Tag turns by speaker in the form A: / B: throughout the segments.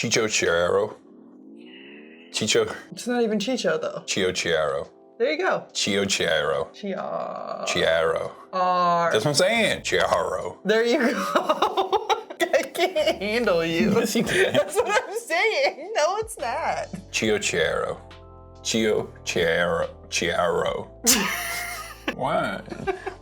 A: CioCiaro. Chicho.
B: It's not even Chicho though.
A: CioCiaro.
B: There you go.
A: CioCiaro. Ciaro. That's what I'm saying. Ciaro.
B: There you go. I can't handle you.
A: Yes, you can.
B: That's what I'm saying. No, it's not.
A: CioCiaro. CioCiaro. Ciaro. What?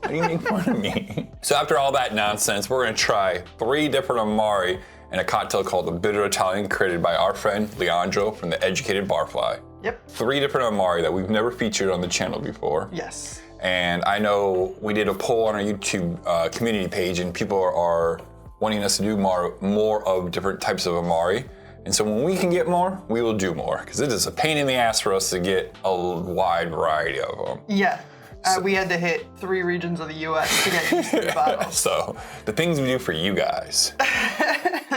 A: Why do you make fun of me? So after all that nonsense, we're gonna try 3 different Amari and a cocktail called the Bitter Italian, created by our friend Leandro from the Educated Barfly.
B: Yep.
A: 3 different Amari that we've never featured on the channel before.
B: Yes.
A: And I know we did a poll on our YouTube community page, and people are wanting us to do more of different types of Amari. And so when we can get more, we will do more, because it is a pain in the ass for us to get a wide variety of them.
B: Yeah. We had to hit 3 regions of the U.S. to get these 3 bottles.
A: So the things we do for you guys.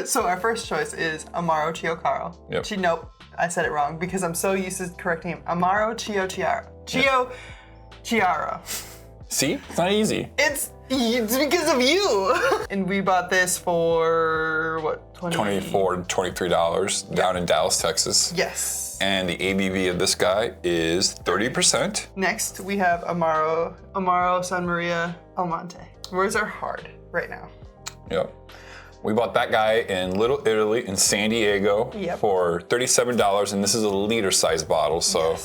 B: So our first choice is Amaro CioCario.
A: Yep.
B: Nope, I said it wrong because I'm so used to correcting him. Amaro CioCiaro. CioCiaro.
A: See, it's not easy.
B: It's because of you. And we bought this for what?
A: $24 to $23 down in Dallas, Texas.
B: Yes.
A: And the ABV of this guy is 30%.
B: Next, we have Amaro San Maria al Monte. Where's our hard right now?
A: Yep. We bought that guy in Little Italy in San Diego for $37, and this is a liter size bottle, so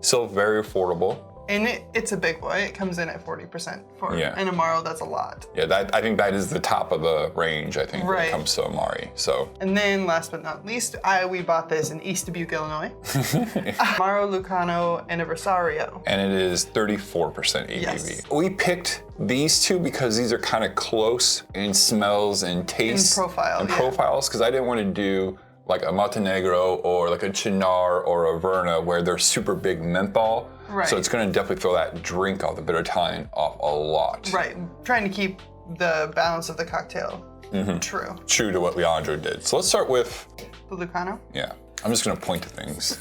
A: still very affordable.
B: And it's a big boy. It comes in at 40% for an Amaro. That's a lot.
A: Yeah, I think that is the top of the range, I think, when it comes to Amari. So.
B: And then last but not least, we bought this in East Dubuque, Illinois. Amaro Lucano Anniversario.
A: And it is 34% ABV. Yes. We picked these 2 because these are kind of close in smells and tastes.
B: And
A: profiles, because I didn't want to do like a Montenegro or like a Chinar or a Verna where they're super big menthol.
B: Right.
A: So it's going to definitely throw that drink off the Bitter Italian off a lot.
B: Right. Trying to keep the balance of the cocktail true.
A: True to what Leandro did. So let's start with
B: the Lucano.
A: Yeah. I'm just going to point to things.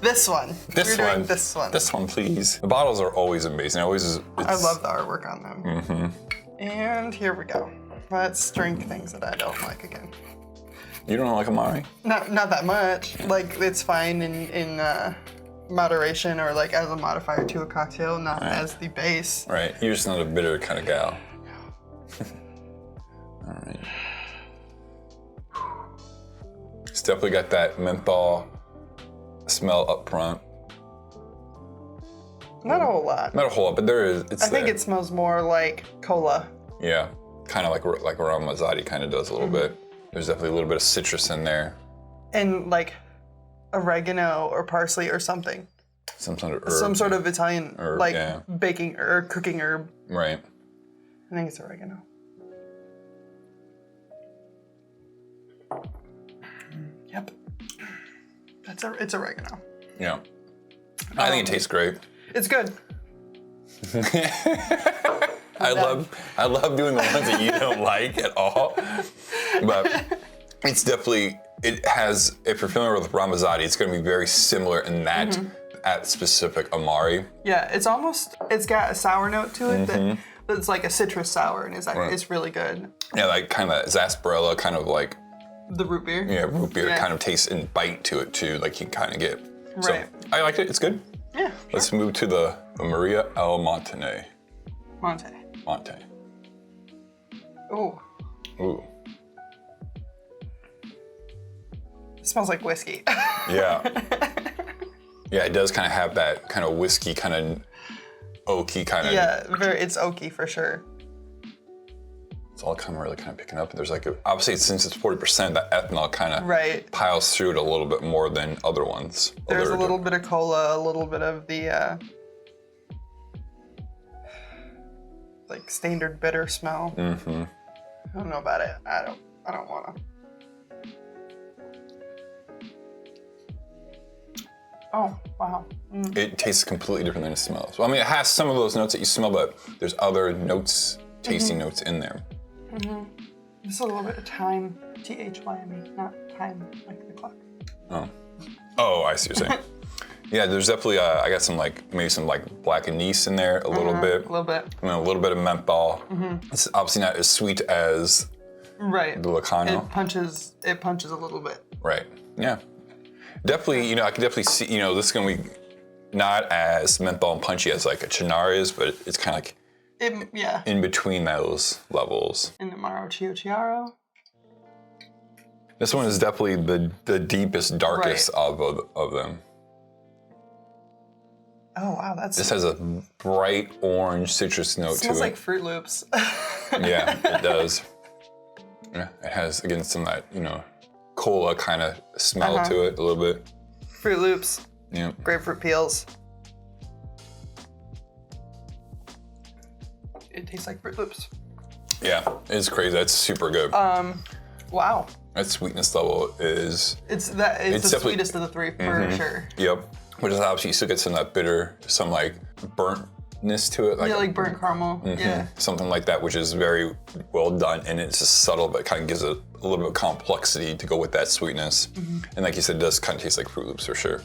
B: This one.
A: This
B: We're
A: one.
B: doing this one.
A: This one, please. The bottles are always amazing. I
B: love the artwork on them. And here we go. Let's drink things that I don't like again.
A: You don't like Amari?
B: Not that much. Like, it's fine in moderation, or like as a modifier to a cocktail, not as the base.
A: Right. You're just not a bitter kind of gal. All right. It's definitely got that menthol smell up front.
B: Not a whole lot.
A: Not a whole lot, but there is.
B: I think it smells more like cola.
A: Yeah, kind of like Ram Mazzotti kind of does a little bit. There's definitely a little bit of citrus in there.
B: And like oregano or parsley or something.
A: Some sort of herb.
B: Some sort of Italian
A: herb,
B: baking or cooking herb.
A: Right.
B: I think it's oregano. Yep. It's oregano.
A: Yeah. I think it tastes great.
B: It's good.
A: I love doing the ones that you don't like at all. But it's definitely, it has, if you're familiar with Ram Mazzotti, it's going to be very similar in that at specific Amari.
B: Yeah, it's got a sour note to it that's like a citrus sour, and it's really good.
A: Yeah, like kind of that sarsaparilla, kind of like
B: the root beer.
A: Yeah, root beer kind of taste and bite to it too, like you kind of get.
B: Right.
A: So I liked it. It's good.
B: Yeah.
A: Let's move to the Maria al Monte.
B: Monte. Ooh.
A: Ooh.
B: It smells like whiskey.
A: Yeah. Yeah, it does kind of have that kind of whiskey, kind of oaky kind of.
B: Yeah, it's oaky for sure.
A: It's all kind of really kind of picking up. There's like, obviously since it's 40%, that ethanol kind of piles through it a little bit more than other ones.
B: There's a little bit of cola, a little bit of the like standard bitter smell. I don't know about it. I don't wanna. Oh, wow.
A: It tastes completely different than it smells. Well, I mean, it has some of those notes that you smell, but there's other notes, tasting notes in there.
B: Just a little bit of thyme, T-H-Y-M-E, not time like the clock.
A: Oh, I see what you're saying. Yeah, there's definitely, I got some maybe some black anise in there, a little bit.
B: A little bit.
A: I mean, a little bit of menthol. It's obviously not as sweet as
B: Right.
A: The Lucano.
B: It punches a little bit.
A: Right. Yeah. Definitely, I can definitely see, this is gonna be not as menthol and punchy as like a Chinar is, but it's kind of like in between those levels.
B: And the Amaro CioCiaro.
A: This one is definitely the deepest, darkest of them.
B: Oh wow,
A: This has a bright orange citrus note to it.
B: Smells like Fruit Loops.
A: Yeah, it does. Yeah, it has again some of that cola kind of smell to it a little bit.
B: Fruit Loops.
A: Yeah.
B: Grapefruit peels. It tastes like Fruit Loops.
A: Yeah, it's crazy. That's super good.
B: Wow.
A: That sweetness level is.
B: It's the sweetest of the three for sure.
A: Yep. Which is obviously you still get some of that bitter, some like burntness to it.
B: Like burnt caramel. Yeah.
A: Something like that, which is very well done, and it's just subtle, but kind of gives it a little bit of complexity to go with that sweetness. And like you said, it does kind of taste like Fruit Loops for sure.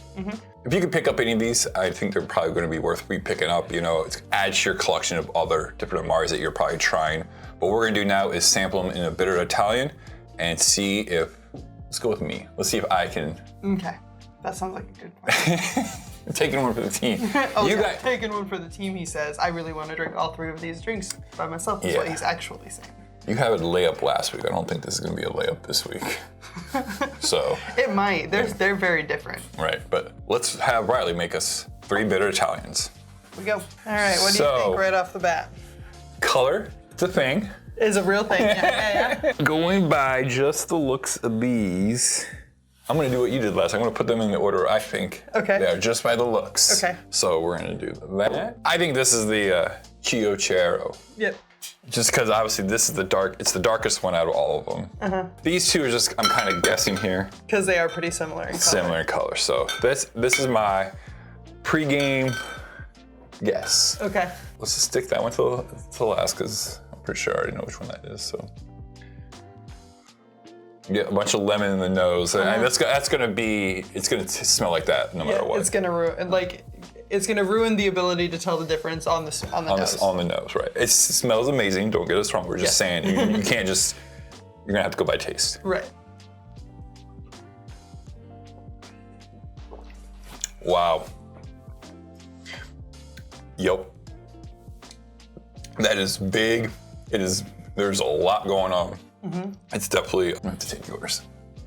A: If you could pick up any of these, I think they're probably going to be worth picking up. It adds to your collection of other different Amaris that you're probably trying. What we're going to do now is sample them in a bitter Italian and see if. Let's go with me. Let's see if I can.
B: Okay. That sounds like a good plan.
A: Taking one for the team.
B: Taking one for the team, he says. I really want to drink all three of these drinks by myself, is what he's actually saying.
A: You had a layup last week. I don't think this is going to be a layup this week. So.
B: It might. They're very different.
A: Right, but let's have Riley make us 3 bitter Italians.
B: Here we go. All right, what do you think right off the bat?
A: Color, it's a thing.
B: It's a real thing, yeah.
A: Going by just the looks of these, I'm gonna do what you did last. I'm gonna put them in the order I think they are, just by the looks.
B: Okay.
A: So we're gonna do that. I think this is the CioCiaro.
B: Yep.
A: Just because obviously this is it's the darkest one out of all of them. These two are just, I'm kind of guessing here.
B: Because they are pretty similar in color.
A: Similar in color. So this is my pre-game guess.
B: Okay.
A: Let's just stick that one to last because I'm pretty sure I already know which one that is. So. Get a bunch of lemon in the nose, and that's gonna be. It's gonna smell like that no matter what.
B: It's gonna ruin the ability to tell the difference on the nose.
A: On the nose, right? It smells amazing. Don't get us wrong. We're just saying you can't just. You're gonna have to go by taste.
B: Right.
A: Wow. Yep. That is big. It is. There's a lot going on. It's definitely. I'm gonna have to take yours.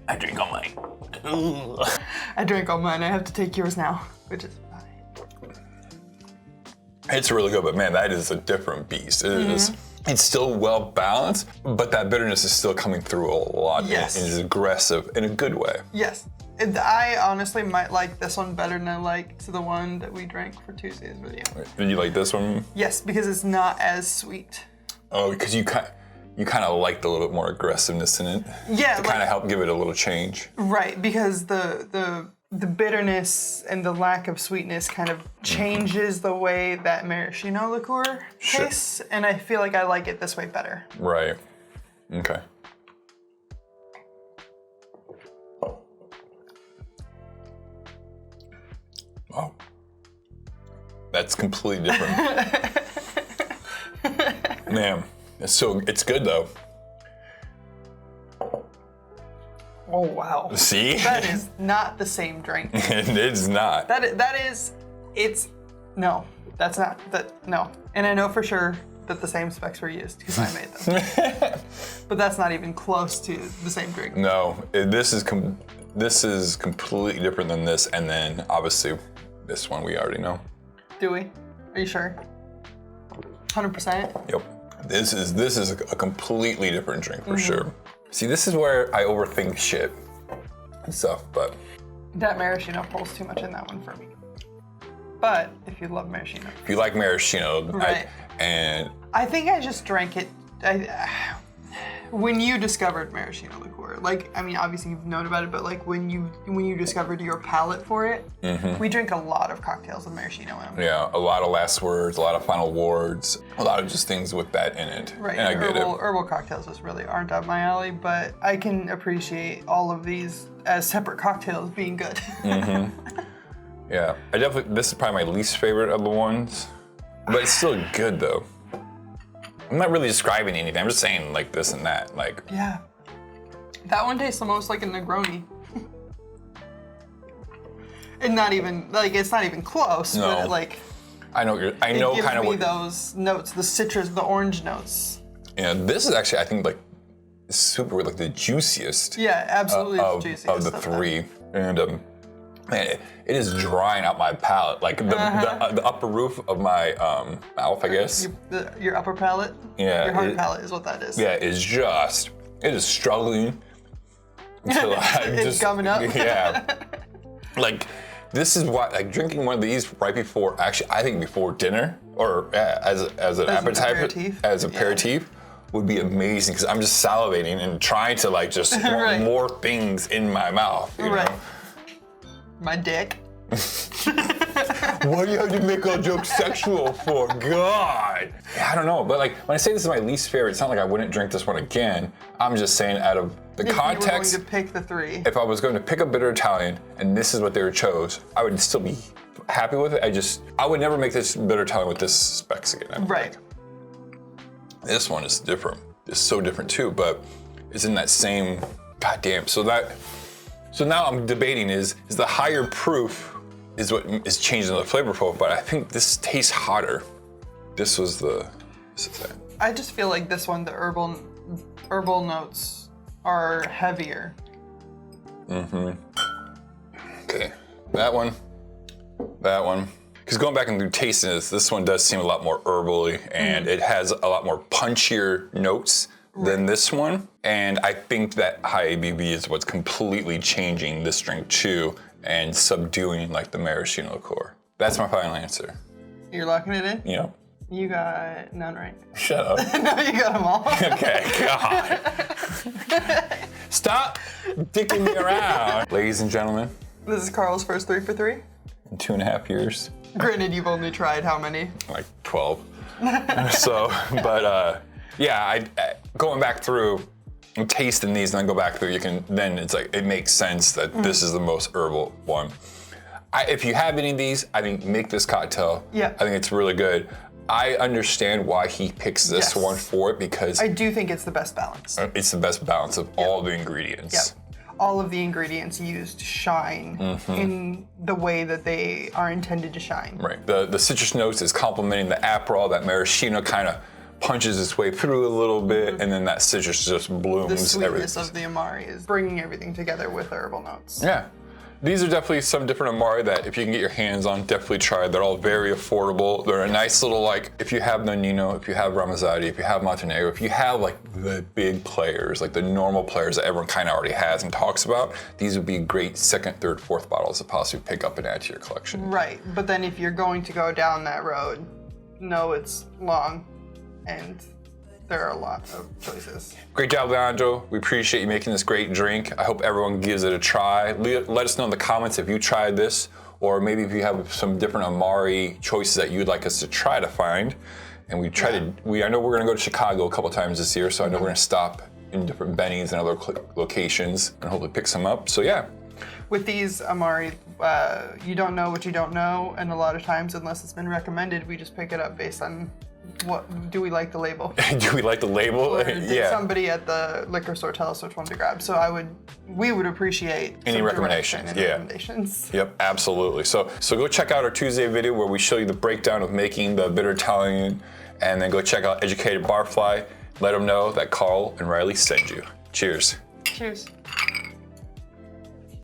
A: I drink all mine.
B: I drank all mine. I have to take yours now, which is fine.
A: It's really good, but man, that is a different beast. It is. It's still well balanced, but that bitterness is still coming through a lot.
B: Yes.
A: And it is aggressive in a good way.
B: Yes. I honestly might like this one better than I liked the one that we drank for Tuesday's video.
A: Did you like this one?
B: Yes, because it's not as sweet.
A: Oh, because you kind of liked a little bit more aggressiveness in it.
B: Yeah.
A: To kind of help give it a little change.
B: Right, because the bitterness and the lack of sweetness kind of changes the way that Maraschino Liqueur tastes, and I feel like I like it this way better.
A: Right. Okay. Oh. That's completely different. Man, it's good though.
B: Oh wow.
A: See?
B: That is not the same drink.
A: It's not.
B: No. And I know for sure that the same specs were used because I made them. But that's not even close to the same drink.
A: No, this is completely different than this, and then obviously this one we already know.
B: Do we? Are you sure? 100%?
A: Yep. This is a completely different drink for sure. See, this is where I overthink shit and stuff, but
B: that maraschino pulls too much in that one for me. But if you love maraschino,
A: if you like maraschino,
B: right. I think I just drank it. When you discovered maraschino liqueur, obviously you've known about it, but when you discovered your palate for it, we drink a lot of cocktails with maraschino in them.
A: Yeah, a lot of last words, a lot of final words, a lot of just things with that in it.
B: Right,
A: and I get it.
B: Herbal cocktails just really aren't up my alley, but I can appreciate all of these as separate cocktails being good.
A: Yeah, this is probably my least favorite of the ones, but it's still good though. I'm not really describing anything. I'm just saying like this and that. Like,
B: yeah. That one tastes the most like a Negroni. And not even, like, it's not even close,
A: No.
B: but like...
A: I know kind of
B: gives me
A: what...
B: those notes, the citrus, the orange notes.
A: Yeah, this is actually, I think, like, super, like, the juiciest.
B: Yeah, absolutely
A: of,
B: the juiciest.
A: of the three. And, man, it is drying out my palate. Like, the upper roof of my mouth, I guess.
B: Your upper palate?
A: Yeah.
B: Your hard palate is what that is.
A: Yeah, it is struggling. Until
B: It's coming up.
A: Yeah. Like, this is why, like, drinking one of these right before, actually, I think before dinner, or as an appetizer, as aperitif, would be amazing, because I'm just salivating and trying to, like, just want more things in my mouth, you know?
B: My dick.
A: Why do you have to make all jokes sexual for? God! I don't know, but, like, when I say this is my least favorite, it's not like I wouldn't drink this one again. I'm just saying out of the context.
B: If you were going to pick the three.
A: If I was going to pick a bitter Italian and this is what they were chose, I would still be happy with it. I would never make this bitter Italian with this specs again.
B: Right.
A: This one is different. It's so different too, but it's in that same, goddamn. So now I'm debating is the higher proof is what is changing the flavor profile, but I think this tastes hotter. This is it.
B: I just feel like this one, the herbal notes are heavier.
A: Mm-hmm. Okay, that one. Because going back and through tasting this one does seem a lot more herbally, and it has a lot more punchier notes than this one. And I think that high ABV is what's completely changing this drink too, and subduing like the Maraschino Liqueur. That's my final answer.
B: You're locking it in?
A: Yeah.
B: You got none right.
A: Shut up.
B: No, you got them all.
A: Okay, God. Stop dicking me around. Ladies and gentlemen.
B: This is Carl's first 3 for 3.
A: In 2.5 years.
B: Granted, you've only tried how many?
A: Like 12. So, but yeah, I going back through and tasting these and then go back through, it's like, it makes sense that this is the most herbal one. If you have any of these, I think make this cocktail.
B: Yeah.
A: I think it's really good. I understand why he picks this one for it, because
B: I do think it's the best balance.
A: It's the best balance of all the ingredients.
B: Yep. All of the ingredients used shine in the way that they are intended to shine.
A: Right. The citrus notes is complementing the Aperol. That maraschino kind of punches its way through a little bit, and then that citrus just blooms.
B: The sweetness of the Amari is bringing everything together with herbal notes.
A: Yeah. These are definitely some different Amari that if you can get your hands on, definitely try. They're all very affordable. They're a nice little, like, if you have Nonino, if you have Ramazzotti, if you have Montenegro, if you have like the big players, like the normal players that everyone kind of already has and talks about, these would be great second, third, fourth bottles to possibly pick up and add to your collection.
B: Right, but then if you're going to go down that road, no, it's long and there are a lot of choices.
A: Great job, Leandro. We appreciate you making this great drink. I hope everyone gives it a try. Let us know in the comments if you tried this, or maybe if you have some different Amari choices that you'd like us to try to find. And we try I know we're gonna go to Chicago a couple times this year, so I know we're gonna stop in different Benny's and other locations and hopefully pick some up, so yeah.
B: With these Amari, you don't know what you don't know, and a lot of times, unless it's been recommended, we just pick it up based on what do we like the label?
A: Do we like the label?
B: Or did somebody at the liquor store tell us which one to grab? So we would appreciate
A: any recommendations.
B: Recommendations.
A: Yep, absolutely. So go check out our Tuesday video where we show you the breakdown of making the bitter Italian, and then go check out Educated Barfly. Let them know that Carl and Riley send you. Cheers.
B: Cheers.